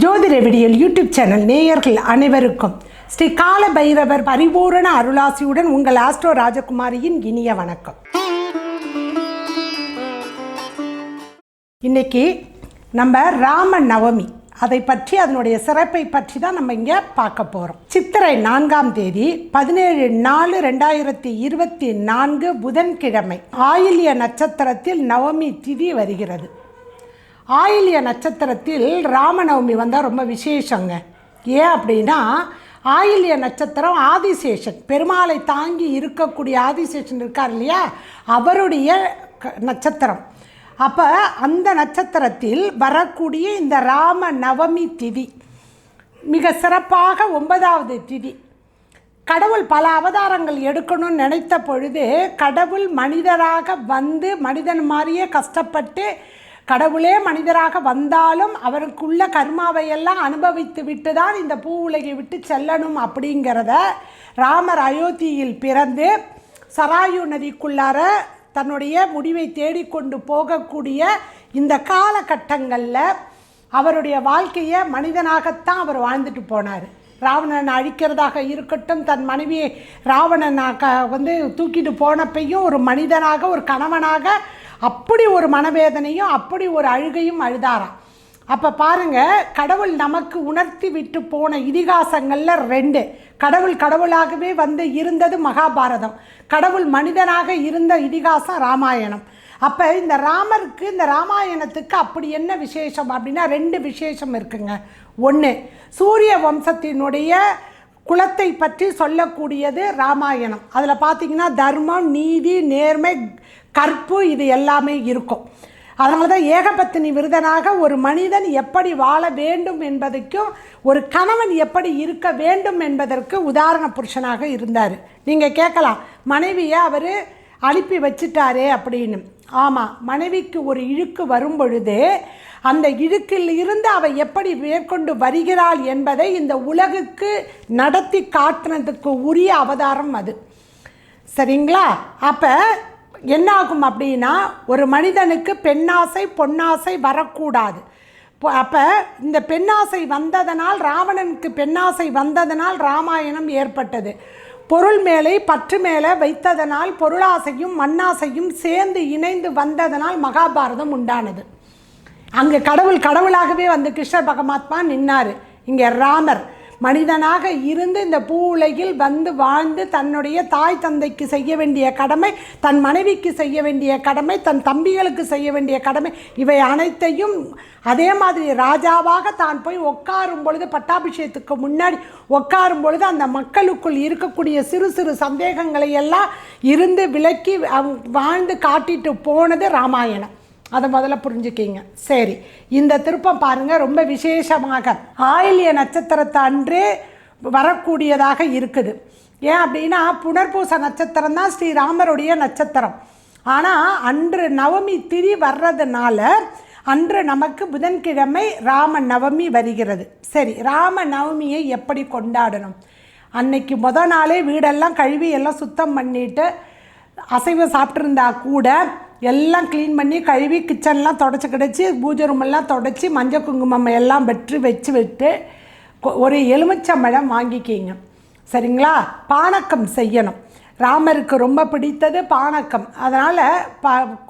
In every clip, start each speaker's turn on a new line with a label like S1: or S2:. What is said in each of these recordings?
S1: ஜோதிட விடியல் YouTube channel நேயர்கள் அனைவருக்கும் ஸ்ரீ கால பைரவர் பரிபூரண அருளாசியுடன் உங்கள் ஆஸ்ட்ரோ ராஜகுமாரியின் இனிய வணக்கம். இன்னைக்கு நம்ம ராம நவமி அதை பற்றி அதனுடைய சிறப்பை பற்றி தான் நம்ம இங்கே பார்க்க போகிறோம். சித்திரை 4ஆம் தேதி 17/4/2024 புதன்கிழமை ஆயில்ய நட்சத்திரத்தில் நவமி திதி வருகிறது. ஆயில்ய நட்சத்திரத்தில் ராமநவமி வந்தால் ரொம்ப விசேஷங்க. ஏன் அப்படின்னா ஆயில்ய நட்சத்திரம் ஆதிசேஷன், பெருமாளை தாங்கி இருக்கக்கூடிய ஆதிசேஷன் இருக்கார் இல்லையா, அவருடைய நட்சத்திரம். அப்போ அந்த நட்சத்திரத்தில் வரக்கூடிய இந்த ராம நவமி திதி மிக சிறப்பாக 9வது திதி. கடவுள் பல அவதாரங்கள் எடுக்கணும்னு நினைத்த பொழுது கடவுள் மனிதராக வந்து மனிதன் மாதிரியே கஷ்டப்பட்டு கடவுளே மனிதராக வந்தாலும் அவருக்குள்ள கர்மாவையெல்லாம் அனுபவித்து விட்டு தான் இந்த பூ உலகை விட்டு செல்லணும் அப்படிங்கிறத ராமர் அயோத்தியில் பிறந்து சராயு நதிக்குள்ளார தன்னுடைய முடிவை தேடிக்கொண்டு போகக்கூடிய இந்த காலகட்டங்களில் அவருடைய வாழ்க்கையை மனிதனாகத்தான் அவர் வாழ்ந்துட்டு போனார். ராவணனை அழிக்கிறதாக இருக்கட்டும், தன் மனைவியை ராவணனாக தூக்கிட்டு போனப்பையும் ஒரு மனிதனாக ஒரு கணவனாக அப்படி ஒரு மனவேதனையும் அப்படி ஒரு அழுகையும் அழுதாராம். அப்போ பாருங்கள், கடவுள் நமக்கு உணர்த்தி விட்டு போன இதிகாசங்களில் 2. கடவுள் கடவுளாகவே இருந்தது மகாபாரதம், கடவுள் மனிதனாக இருந்த இதிகாசம் ராமாயணம். அப்போ இந்த ராமருக்கு இந்த ராமாயணத்துக்கு அப்படி என்ன விசேஷம் அப்படின்னா 2 விசேஷம் இருக்குங்க. 1, சூரிய வம்சத்தினுடைய குலத்தை பற்றி சொல்லக்கூடியது ராமாயணம். அதில் பார்த்திங்கன்னா தர்மம், நீதி, நேர்மை, கற்பு இது எல்லாமே இருக்கும். அதனால தான் ஏகபத்தினி விருதனாக ஒரு மனிதன் எப்படி வாழ வேண்டும் என்பதற்கும் ஒரு கணவன் எப்படி இருக்க வேண்டும் என்பதற்கு உதாரண புருஷனாக இருந்தார். நீங்கள் கேட்கலாம், மனைவியை அவர் அனுப்பி வச்சிட்டாரே அப்படின்னு. ஆமாம், மனைவிக்கு ஒரு இழுக்கு வரும் பொழுது அந்த இழுக்கில் இருந்து அவள் எப்படி மேற்கொண்டு வருகிறாள் என்பதை இந்த உலகுக்கு நடத்தி காட்டுறதுக்கு உரிய அவதாரம் அது. சரிங்களா? அப்போ என்னாகும் அப்படின்னா ஒரு மனிதனுக்கு பெண்ணாசை பொன்னாசை வரக்கூடாது. அப்போ இந்த பெண்ணாசை வந்ததனால், ராவணனுக்கு பெண்ணாசை வந்ததனால் ராமாயணம் ஏற்பட்டது. பொருள் மேலே பற்று மேலே வைத்ததனால் பொருளாசையும் மண்ணாசையும் சேர்ந்து இணைந்து வந்ததனால் மகாபாரதம் உண்டானது. அங்கே கடவுளாகவே கிருஷ்ண பரமாத்மா நின்னார். இங்கே ராமர் மனிதனாக இருந்து இந்த பூ உலகில் வாழ்ந்து தன்னுடைய தாய் தந்தைக்கு செய்ய வேண்டிய கடமை, தன் மனைவிக்கு செய்ய வேண்டிய கடமை, தன் தம்பிகளுக்கு செய்ய வேண்டிய கடமை, இவை அனைத்தையும் அதே மாதிரி ராஜாவாக தான் போய் உட்காரும் பொழுது, பட்டாபிஷேகத்துக்கு முன்னாடி உட்காரும் பொழுது அந்த மக்களுக்குள் இருக்கக்கூடிய சிறு சிறு சந்தேகங்களை எல்லாம் இருந்து விலக்கி வாழ்ந்து காட்டிட்டு போனது ராமாயணம். அதை முதல்ல புரிஞ்சுக்கிங்க. சரி, இந்த திருப்பம் பாருங்கள், ரொம்ப விசேஷமாக ஆயில்ய நட்சத்திரத்தை அன்றே வரக்கூடியதாக இருக்குது. ஏன் அப்படின்னா புனர்பூச நட்சத்திரம் தான் ஸ்ரீராமருடைய நட்சத்திரம். ஆனால் அன்று நவமி திதி வர்றதுனால அன்று நமக்கு புதன்கிழமை ராம நவமி வருகிறது. சரி, ராம நவமியை எப்படி கொண்டாடணும்? அன்னைக்கு நாளே வீடெல்லாம் கழுவி எல்லாம் சுத்தம் பண்ணிவிட்டு அசைவம் சாப்பிட்ருந்தா கூட எல்லாம் க்ளீன் பண்ணி கழுவி கிச்சன்லாம் தொடச்சி கிடச்சி பூஜை ரூமெல்லாம் தொடச்சி மஞ்சள் குங்குமம் எல்லாம் வச்சு விட்டு ஒரு எலுமிச்சம்பழம் வாங்கிக்கிங்க. சரிங்களா? பானக்கம் செய்யணும். ராமருக்கு ரொம்ப பிடித்தது பானக்கம். அதனால்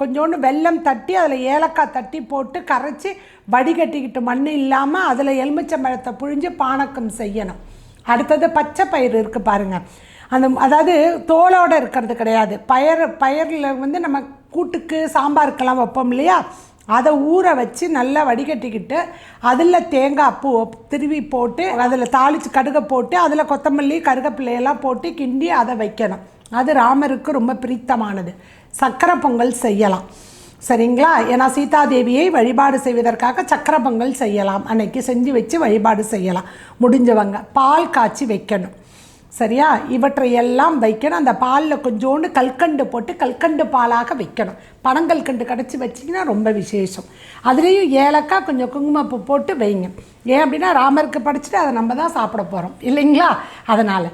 S1: கொஞ்சோண்டு வெல்லம் தட்டி அதில் ஏலக்காய் தட்டி போட்டு கரைச்சி வடிகட்டிக்கிட்டு மண் இல்லாமல் அதில் எலுமிச்சம்பழத்தை புழிஞ்சு பானக்கம் செய்யணும். அடுத்தது பச்சை பயிறு இருக்குது பாருங்கள், அதாவது தோலோடு இருக்கிறது கிடையாது. பயிரில் நம்ம கூட்டுக்கு சாம்பாருக்கெல்லாம் வைப்போம் இல்லையா, அதை ஊற வச்சு நல்லா வடிகட்டிக்கிட்டு அதில் தேங்காய் பூ திருவி போட்டு அதில் தாளித்து கடுகை போட்டு அதில் கொத்தமல்லி கருகப்பிள்ளையெல்லாம் போட்டு கிண்டி அதை வைக்கணும். அது ராமருக்கு ரொம்ப பிரித்தமானது. சக்கரை பொங்கல் செய்யலாம். சரிங்களா? ஏன்னா சீதாதேவியை வழிபாடு செய்வதற்காக சக்கரை பொங்கல் செய்யலாம். அன்னைக்கு செஞ்சு வச்சு வழிபாடு செய்யலாம். முடிஞ்சவங்க பால் காய்ச்சி வைக்கணும். சரியா? இவற்றையெல்லாம் வைக்கணும். அந்த பாலில் கொஞ்சோண்டு கல்கண்டு போட்டு கல்கண்டு பாலாக வைக்கணும். பனங்கல்கண்டு கடைச்சி வச்சிங்கன்னா ரொம்ப விசேஷம். அதுலேயும் ஏலக்காய் கொஞ்சம் குங்குமப்பூ போட்டு வைங்க. ஏன் அப்படின்னா ராமருக்கு படைச்சிட்டு அதை நம்ம தான் சாப்பிட போகிறோம் இல்லைங்களா? அதனால்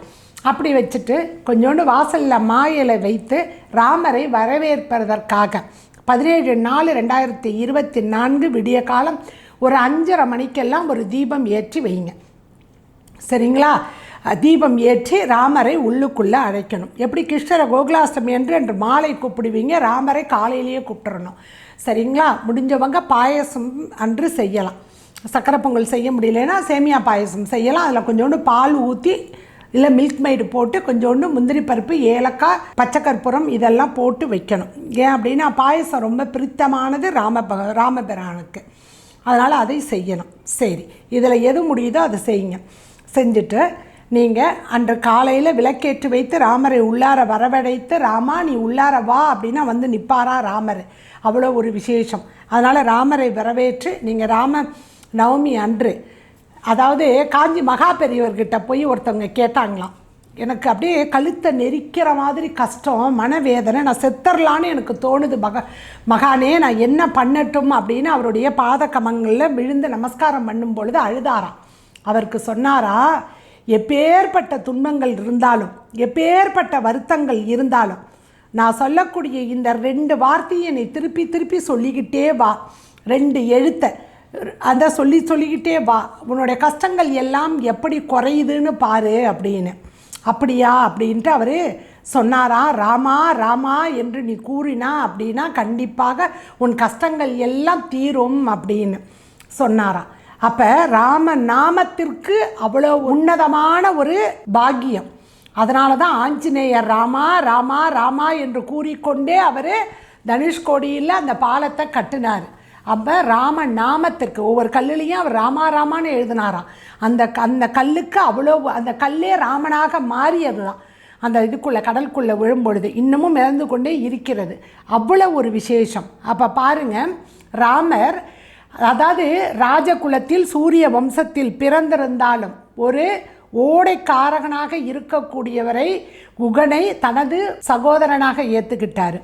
S1: அப்படி வச்சுட்டு கொஞ்சோண்டு வாசலில் மாயிலை வைத்து ராமரை வரவேற்பதற்காக 17/4/2024 விடிய காலம் ஒரு 5:30 மணிக்கெல்லாம் ஒரு தீபம் ஏற்றி வைங்க. சரிங்களா? தீபம் ஏற்றி ராமரை உள்ளுக்குள்ளே அழைக்கணும். எப்படி கிருஷ்ணரை கோகுலாஷ்டமி என்று மாலை கூப்பிடுவீங்க, ராமரை காலையிலேயே கூப்பிட்டுறணும். சரிங்களா? முடிஞ்சவங்க பாயசம் அன்று செய்யலாம். சக்கரை பொங்கல் செய்ய முடியலன்னா சேமியா பாயசம் செய்யலாம். அதில் கொஞ்சோண்டு பால் ஊற்றி இல்லை மில்க் மெய்டு போட்டு கொஞ்சோண்டு முந்திரி பருப்பு, ஏலக்காய், பச்சை கற்பூரம் இதெல்லாம் போட்டு வைக்கணும். ஏன் அப்படின்னா பாயசம் ரொம்ப பிரித்தமானது ராமபிரானுக்கு. அதனால் அதை செய்யணும். சரி, இதில் எது முடியுதோ அதை செய்யுங்க. செஞ்சுட்டு நீங்கள் அன்று காலையில் விளக்கேற்றி வைத்து ராமரை உள்ளார வரவழைத்து, ராமா நீ உள்ளார வா அப்படின்னா வந்து நிற்பாரா ராமர். அவ்வளோ ஒரு விசேஷம். அதனால் ராமரை வரவேற்று நீங்கள் ராம நவமி அன்று, அதாவது காஞ்சி மகா பெரியவர்கிட்ட போய் ஒருத்தவங்க கேட்டாங்களாம், எனக்கு அப்படியே கழுத்தை நெரிக்கிற மாதிரி கஷ்டம், மனவேதனை, நான் செத்தரலான்னு எனக்கு தோணுது மகானே, நான் என்ன பண்ணட்டும் அப்படின்னு அவருடைய பாத கமங்களில் விழுந்து நமஸ்காரம் பண்ணும் பொழுது அழுதாராம். அவருக்கு சொன்னாரா, எப்பேற்பட்ட துன்பங்கள் இருந்தாலும், எப்பேற்பட்ட வருத்தங்கள் இருந்தாலும், நான் சொல்லக்கூடிய இந்த 2 வார்த்தையை நீ திருப்பி திருப்பி சொல்லிக்கிட்டே வா, 2 எழுத்தை அதை சொல்லிக்கிட்டே வா, உன்னுடைய கஷ்டங்கள் எல்லாம் எப்படி குறையுதுன்னு பாரு அப்படின்னு. அப்படியா அப்படின்ட்டு அவர் சொன்னாரா, ராமா ராமா என்று நீ கூறினா அப்படின்னா கண்டிப்பாக உன் கஷ்டங்கள் எல்லாம் தீரும் அப்படின்னு சொன்னாராம். அப்போ ராம நாமத்திற்கு அவ்வளோ உன்னதமான ஒரு பாக்கியம். அதனால தான் ஆஞ்சநேயர் ராமா ராமா ராமா என்று கூறிக்கொண்டே அவர் தனுஷ்கோடியில் அந்த பாலத்தை கட்டினார். அப்போ ராம நாமத்திற்கு ஒவ்வொரு கல்லுலேயும் அவர் ராமா ராமான்னு எழுதினாராம். அந்த கல்லுக்கு அவ்வளோ, அந்த கல்லே ராமனாக மாறியது தான் அந்த இதுக்குள்ளே கடலுக்குள்ளே விழும்பொழுது இன்னமும் மிதந்து கொண்டே இருக்கிறது. அவ்வளோ ஒரு விசேஷம். அப்போ பாருங்கள், ராமர் அதாவது ராஜகுலத்தில் சூரிய வம்சத்தில் பிறந்திருந்தாலும் ஒரு ஓடைக்காரகனாக இருக்கக்கூடியவரை குகனை தனது சகோதரனாக ஏற்றுக்கிட்டார்.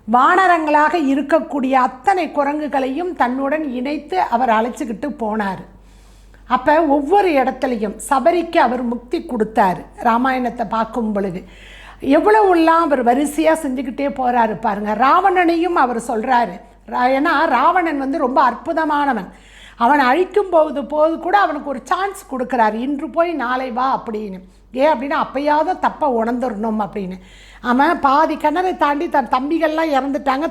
S1: வானரங்களாக இருக்கக்கூடிய அத்தனை குரங்குகளையும் தன்னுடன் இணைத்து அவர் அழைச்சிக்கிட்டு போனார். அப்போ ஒவ்வொரு இடத்துலையும் சபரிக்கு அவர் முக்தி கொடுத்தார். ராமாயணத்தை பார்க்கும் பொழுது எவ்வளவுலாம் அவர் வரிசையாக செஞ்சுக்கிட்டே போகிறாரு பாருங்கள். ராவணனையும் அவர் சொல்கிறாரு. ஏன்னா ராவணன் வந்து ரொம்ப அற்புதமானவன். அவனை அழிக்கும் போது கூட அவனுக்கு ஒரு சான்ஸ் கொடுக்குறாரு, இன்று போய் நாளை வா அப்படின்னு. ஏன் அப்படின்னா அப்பயாவது தப்பை உணர்ந்துடணும் அப்படின்னு. அவன் பாதி கிணறை தாண்டி தன் தம்பிகள்லாம் இறந்துட்டாங்க,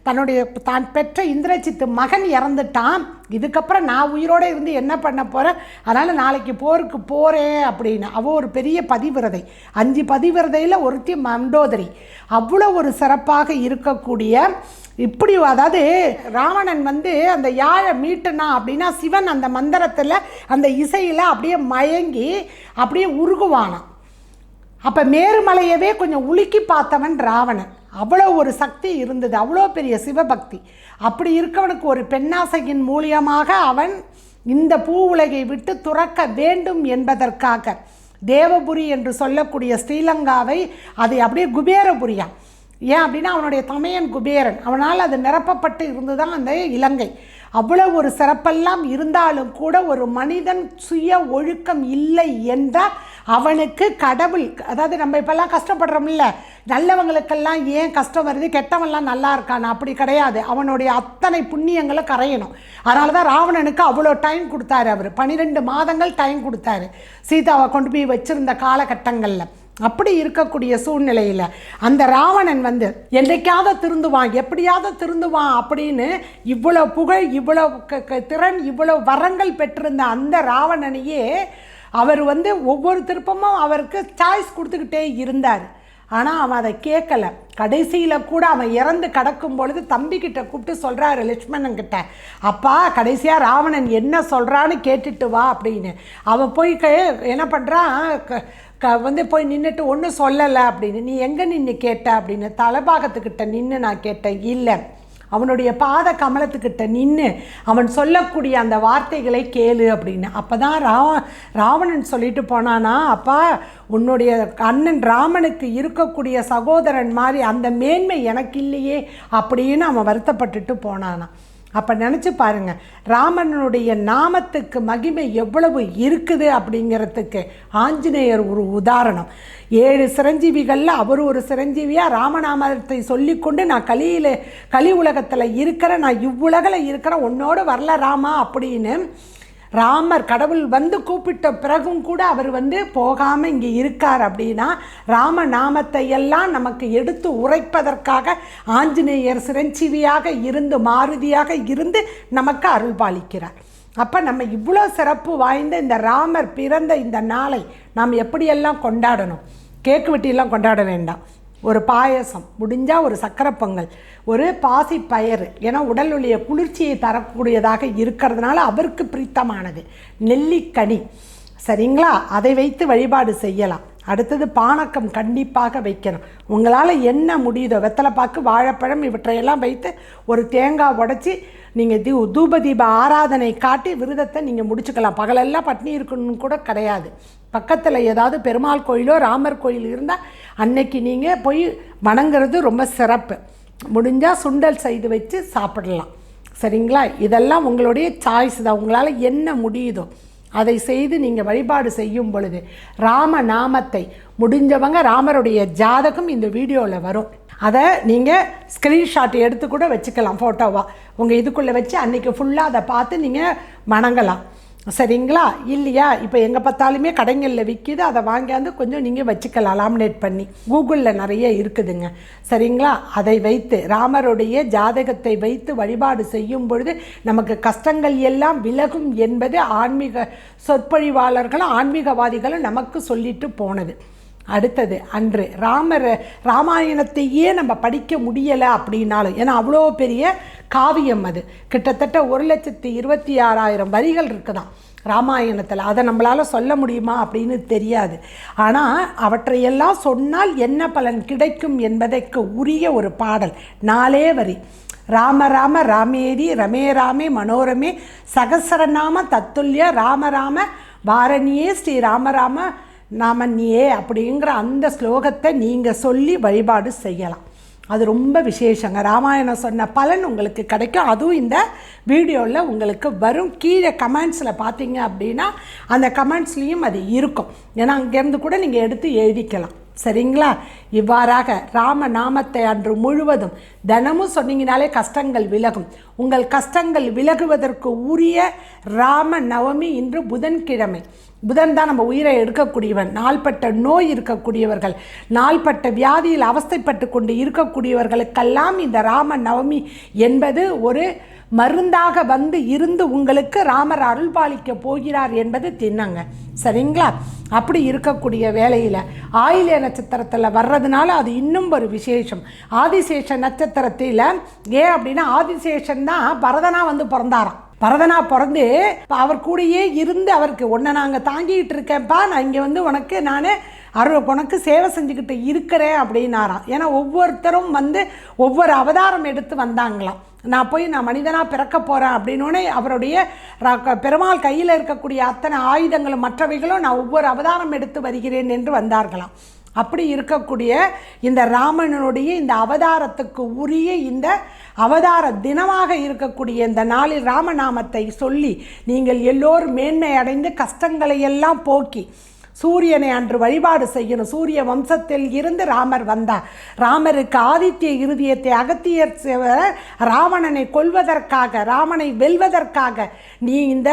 S1: தன்னுடைய தான் பெற்ற இந்திரஜித்து மகன் இறந்துட்டான். இதுக்கப்புறம் நான் உயிரோடு இருந்து என்ன பண்ண போகிறேன், அதனால் நாளைக்கு போருக்கு போகிறேன் அப்படின்னு. அவள் ஒரு பெரிய பதிவிரதை, 5 பதிவிரதையில் ஒருத்தி மண்டோதரி. அவ்வளோ ஒரு சிறப்பாக இருக்கக்கூடிய இப்படி, அதாவது ராவணன் வந்து அந்த யாழை மீட்டுனா அப்படின்னா சிவன் அந்த மந்திரத்தில் அந்த இசையில் அப்படியே மயங்கி அப்படியே உருகுவானான். அப்போ மேருமலையவே கொஞ்சம் உலுக்கி பார்த்தவன் ராவணன். அவ்வளோ ஒரு சக்தி இருந்தது, அவ்வளோ பெரிய சிவபக்தி. அப்படி இருக்கவனுக்கு ஒரு பெண்ணாசையின் மூலியமாக அவன் இந்த பூ உலகை விட்டு துறக்க வேண்டும் என்பதற்காக தேவபுரி என்று சொல்லக்கூடிய ஸ்ரீலங்காவை அதை அப்படியே குபேரபுரியா. ஏன் அப்படின்னா அவனுடைய தமையன் குபேரன், அவனால் அது நிரப்பப்பட்டு இருந்து தான் அந்த இலங்கை. அவ்வளோ ஒரு சிறப்பெல்லாம் இருந்தாலும் கூட ஒரு மனிதன் சுய ஒழுக்கம் இல்லை என்றால் அவனுக்கு கடவுள், அதாவது நம்ம இப்போல்லாம் கஷ்டப்படுறோம்ல, நல்லவங்களுக்கெல்லாம் ஏன் கஷ்டம் வருது, கெட்டவன்லாம் நல்லா இருக்கான், அப்படி கிடையாது. அவனுடைய அத்தனை புண்ணியங்களை கரையணும். அதனால தான் ராவணனுக்கு அவ்வளோ டைம் கொடுத்தாரு. அவர் 12 மாதங்கள் டைம் கொடுத்தாரு சீதாவை கொண்டு போய் வச்சிருந்த காலகட்டங்களில். அப்படி இருக்கக்கூடிய சூழ்நிலையில் அந்த ராவணன் வந்து என்றைக்காவது திருந்துவான், எப்படியாவது திருந்துவான் அப்படின்னு இவ்வளோ புகழ், இவ்வளோ திறன், இவ்வளோ வரங்கள் பெற்றிருந்த அந்த ராவணனையே அவர் வந்து ஒவ்வொரு திருப்பமும் அவருக்கு சாய்ஸ் கொடுத்துக்கிட்டே இருந்தார். ஆனால் அவன் அதை கேட்கலை. கடைசியில் கூட அவன் இறந்து கிடக்கும் பொழுது தம்பிக்கிட்ட கூப்பிட்டு சொல்கிறாரு லட்சுமணன்கிட்ட, அப்பா கடைசியாக ராவணன் என்ன சொல்கிறான்னு கேட்டுட்டு வா அப்படின்னு. அவன் போய் என்ன பண்ணுறான், வந்து போய் நின்றுட்டு ஒன்றும் சொல்லலை அப்படின்னு. நீ எங்கே நின்று கேட்ட அப்படின்னு. தலபாகத்துக்கிட்ட நின்று நான் கேட்டேன். இல்லை, அவனுடைய பாத கமலத்துக்கிட்ட நின்று அவன் சொல்லக்கூடிய அந்த வார்த்தைகளை கேளு அப்படின்னு. அப்போ தான் ராவணன் சொல்லிட்டு போனானா, அப்பா உன்னுடைய அண்ணன் ராமனுக்கு இருக்கக்கூடிய சகோதரன் மாதிரி அந்த மேன்மை எனக்கு இல்லையே அப்படின்னு அவன் வருத்தப்பட்டுட்டு போனானா. அப்போ நினச்சி பாருங்கள், ராமனுடைய நாமத்துக்கு மகிமை எவ்வளவு இருக்குது அப்படிங்கிறதுக்கு ஆஞ்சநேயர் ஒரு உதாரணம். 7 சிரஞ்சீவிகளில் அவர் ஒரு சிரஞ்சீவியாக ராமநாமத்தை சொல்லிக்கொண்டு நான் கலி உலகத்தில் இருக்கிறேன், நான் இவ்வுலகில் இருக்கிறேன், உன்னோடு வரல ராமா அப்படின்னு ராமர் கடவுள் வந்து கூப்பிட்ட பிறகும் கூட அவர் போகாமல் இங்கே இருக்கார். அப்படின்னா ராமநாமத்தை எல்லாம் நமக்கு எடுத்து உரைப்பதற்காக ஆஞ்சநேயர் சிரஞ்சீவியாக இருந்து மாருதியாக இருந்து நமக்கு அருள் பாலிக்கிறார். அப்போ நம்ம இவ்வளோ சிறப்பு வாய்ந்த இந்த ராமர் பிறந்த இந்த நாளை நாம் எப்படியெல்லாம் கொண்டாடணும்? கேக்கு வெட்டியெல்லாம் கொண்டாட வேண்டாம். ஒரு பாயசம், முடிஞ்சால் ஒரு சக்கரை பொங்கல், ஒரு பாசி பயறு, ஏன்னா உடல் உள்ள குளிர்ச்சியை தரக்கூடியதாக இருக்கிறதுனால அவருக்கு பிரித்தமானது நெல்லிக்கனி, சரிங்களா? அதை வைத்து வழிபாடு செய்யலாம். அடுத்தது பானக்கம் கண்டிப்பாக வைக்கணும். உங்களால் என்ன முடியுதோ, வெத்தலைப்பாக்கு, வாழைப்பழம் இவற்றையெல்லாம் வைத்து ஒரு தேங்காய் உடைச்சி நீங்கள் தூபதீப ஆராதனை காட்டி விரதத்தை நீங்கள் முடிச்சுக்கலாம். பகலெல்லாம் பட்னி இருக்கணும்னு கூட கிடையாது. பக்கத்தில் ஏதாவது பெருமாள் கோயிலோ ராமர் கோயில் இருந்தால் அன்னைக்கு நீங்கள் போய் வணங்குறது ரொம்ப சிறப்பு. முடிஞ்சால் சுண்டல் செய்து வச்சு சாப்பிடலாம், சரிங்களா? இதெல்லாம் உங்களுடைய சாய்ஸ் தான். உங்களால் என்ன முடியுதோ அதை செய்து நீங்கள் வழிபாடு செய்யும் பொழுது ராம நாமத்தை முடிஞ்சவங்க, ராமருடைய ஜாதகம் இந்த வீடியோவில் வரும், அதை நீங்கள் ஸ்க்ரீன்ஷாட் எடுத்து கூட வச்சுக்கலாம், ஃபோட்டோவாக உங்கள் இதுக்குள்ளே வச்சு அன்றைக்கி ஃபுல்லாக அதை பார்த்து நீங்கள் வணங்கலாம், சரிங்களா? இல்லையா, இப்போ எங்கே பார்த்தாலுமே கடைகளில் விற்கிது, அதை வாங்கியாந்து கொஞ்சம் நீங்கள் வச்சுக்கலாம் லாமினேட் பண்ணி. கூகுளில் நிறைய இருக்குதுங்க, சரிங்களா? அதை வைத்து ராமருடைய ஜாதகத்தை வைத்து வழிபாடு செய்யும் பொழுது நமக்கு கஷ்டங்கள் எல்லாம் விலகும் என்பது ஆன்மீக சொற்பொழிவாளர்களும் ஆன்மீகவாதிகளும் நமக்கு சொல்லிட்டு போனது. அடுத்தது அன்று ராமாயணத்தையே நம்ம படிக்க முடியலை அப்படின்னாலும், ஏன்னா அவ்வளோ பெரிய காவியம் அது, கிட்டத்தட்ட 1,26,000 வரிகள் இருக்குதான் ராமாயணத்தில். அதை நம்மளால் சொல்ல முடியுமா அப்படின்னு தெரியாது. ஆனால் அவற்றையெல்லாம் சொன்னால் என்ன பலன் கிடைக்கும் என்பதற்கு உரிய ஒரு பாடல், 4 வரி. ராம ராம ராமேதி ரமே ராமே மனோரமே சகசரநாம தத்துல்ய ராம ராம வாரணியே ஸ்ரீ ராமராம நாமன்யே அப்படிங்கிற அந்த ஸ்லோகத்தை நீங்கள் சொல்லி வழிபாடு செய்யலாம். அது ரொம்ப விசேஷங்க. ராமாயணம் சொன்ன பலன் உங்களுக்கு கிடைக்கும். அதுவும் இந்த வீடியோவில் உங்களுக்கு வரும். கீழே கமெண்ட்ஸில் பார்த்தீங்க அப்படின்னா அந்த கமெண்ட்ஸ்லேயும் அது இருக்கும். ஏன்னா அங்கேருந்து கூட நீங்கள் எடுத்து எழுதிக்கலாம், சரிங்களா? இவ்வாறாக ராம நாமத்தை அன்று முழுவதும் தினமும் சொன்னீங்கனாலே கஷ்டங்கள் விலகும். உங்கள் கஷ்டங்கள் விலகுவதற்கு உரிய ராம நவமி இன்று புதன்கிழமை. புதன் தான் நம்ம உயிரை எடுக்கக்கூடியவன். நாள்பட்ட நோய் இருக்கக்கூடியவர்கள், நாள்பட்ட வியாதியில் அவஸ்தைப்பட்டு கொண்டு இருக்கக்கூடியவர்களுக்கெல்லாம் இந்த ராம நவமி என்பது ஒரு மருந்தாக இருந்து உங்களுக்கு ராமர் அருள்பாலிக்க போகிறார் என்பது தின்னங்க, சரிங்களா? அப்படி இருக்கக்கூடிய வேளையில் ஆயில்ய நட்சத்திரத்தில் வர்றதுனால அது இன்னும் ஒரு விசேஷம். ஆதிசேஷ நட்சத்திரத்தில் ஏன் அப்படின்னா ஆதிசேஷன் தான் பரதனாக பிறந்தாராம். பரதனா பிறந்து அவர் கூடயே இருந்து அவருக்கு உன்னை நாங்கள் தாங்கிக்கிட்டு இருக்கேன்ப்பா, நான் இங்கே உனக்கு நான் உனக்கு சேவை செஞ்சுக்கிட்டு இருக்கிறேன் அப்படின்னாராம். ஏன்னா ஒவ்வொருத்தரும் ஒவ்வொரு அவதாரம் எடுத்து வந்தாங்களாம். நான் மனிதனாக பிறக்க போகிறேன் அப்படின்னோடனே அவருடைய பெருமாள் கையில் இருக்கக்கூடிய அத்தனை ஆயுதங்களும் மற்றவைகளும் நான் ஒவ்வொரு அவதாரம் எடுத்து வருகிறேன் என்று வந்தார்களாம். அப்படி இருக்கக்கூடிய இந்த ராமனுடைய இந்த அவதாரத்துக்கு உரிய இந்த அவதார தினமாக இருக்கக்கூடிய இந்த நாளில் ராமநாமத்தை சொல்லி நீங்கள் எல்லோரும் மேன்மை அடைந்து கஷ்டங்களை எல்லாம் போக்கி சூரியனை அன்று வழிபாடு செய்யணும். சூரிய வம்சத்தில் இருந்து ராமர் வந்தார். ராமருக்கு ஆதித்ய இருதயத்தை அகத்தியர் ராவணனை கொல்வதற்காக, ராமனை வெல்வதற்காக நீ இந்த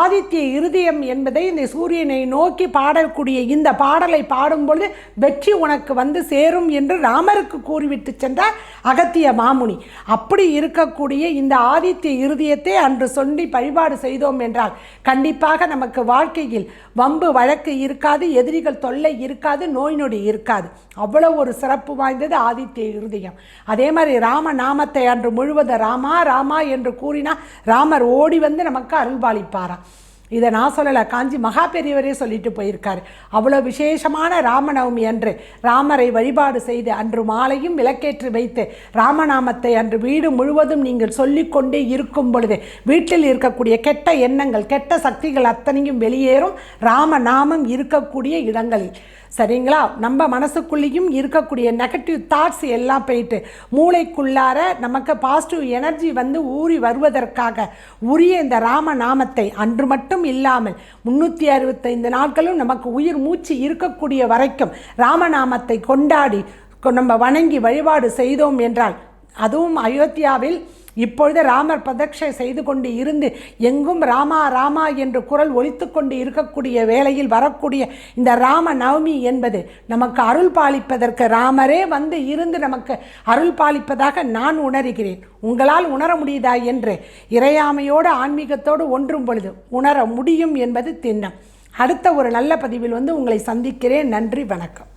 S1: ஆதித்ய இருதயம் என்பதை இந்த சூரியனை நோக்கி பாடக்கூடிய இந்த பாடலை பாடும்பொழுது வெற்றி உனக்கு சேரும் என்று ராமருக்கு கூறிவிட்டு சென்றார் அகத்திய மாமுனி. அப்படி இருக்கக்கூடிய இந்த ஆதித்ய இருதயத்தை அன்று சொல்லி வழிபாடு செய்தோம் என்றால் கண்டிப்பாக நமக்கு வாழ்க்கையில் வம்பு வழக்கு இருக்காது, எதிரிகள் தொல்லை இருக்காது, நோய் நொடி இருக்காது. அவ்வளோ ஒரு சிறப்பு வாய்ந்தது ஆதித்ய இருதயம். அதே மாதிரி ராம நாமத்தை அன்று முழுவதும் ராமா ராமா என்று கூறினா ராமர் ஓடி நமக்கு அருள்பாலிப்பாராம். இதை நான் சொல்லலை, காஞ்சி மகா பெரியவரே சொல்லிட்டு போயிருக்காரு. அவ்வளோ விசேஷமான ராமநவமி அன்று ராமரை வழிபாடு செய்து அன்று மாலையும் விளக்கேற்றி வைத்து ராமநாமத்தை அன்று வீடு முழுவதும் நீங்கள் சொல்லிக்கொண்டே இருக்கும் பொழுது வீட்டில் இருக்கக்கூடிய கெட்ட எண்ணங்கள், கெட்ட சக்திகள் அத்தனையும் வெளியேறும் ராமநாமம் இருக்கக்கூடிய இடங்களில், சரிங்களா? நம்ம மனசுக்குள்ளேயும் இருக்கக்கூடிய நெகட்டிவ் தாட்ஸ் எல்லாம் போயிட்டு மூளைக்குள்ளார நமக்கு பாசிட்டிவ் எனர்ஜி வந்து ஊறி வருவதற்காக உரிய இந்த ராம நாமத்தை அன்று மட்டும் இல்லாமல் 365 நாட்களும் நமக்கு உயிர் மூச்சு இருக்கக்கூடிய வரைக்கும் ராமநாமத்தை கொண்டாடி நம்ம வணங்கி வழிபாடு செய்தோம் என்றால், அதுவும் அயோத்தியாவில் இப்பொழுது ராமர் பிரதட்சை செய்து கொண்டு இருந்து எங்கும் ராமா ராமா என்று குரல் ஒலித்து கொண்டு இருக்கக்கூடிய வேளையில் வரக்கூடிய இந்த ராம நவமி என்பது நமக்கு அருள் பாலிப்பதற்கு ராமரே வந்து இருந்து நமக்கு அருள் பாலிப்பதாக நான் உணர்கிறேன். உங்களால் உணர முடியுதா என்று இறையாமையோடு ஆன்மீகத்தோடு ஒன்றும் பொழுது உணர முடியும் என்பது திண்ணம். அடுத்த ஒரு நல்ல பதிவில் வந்து உங்களை சந்திக்கிறேன். நன்றி, வணக்கம்.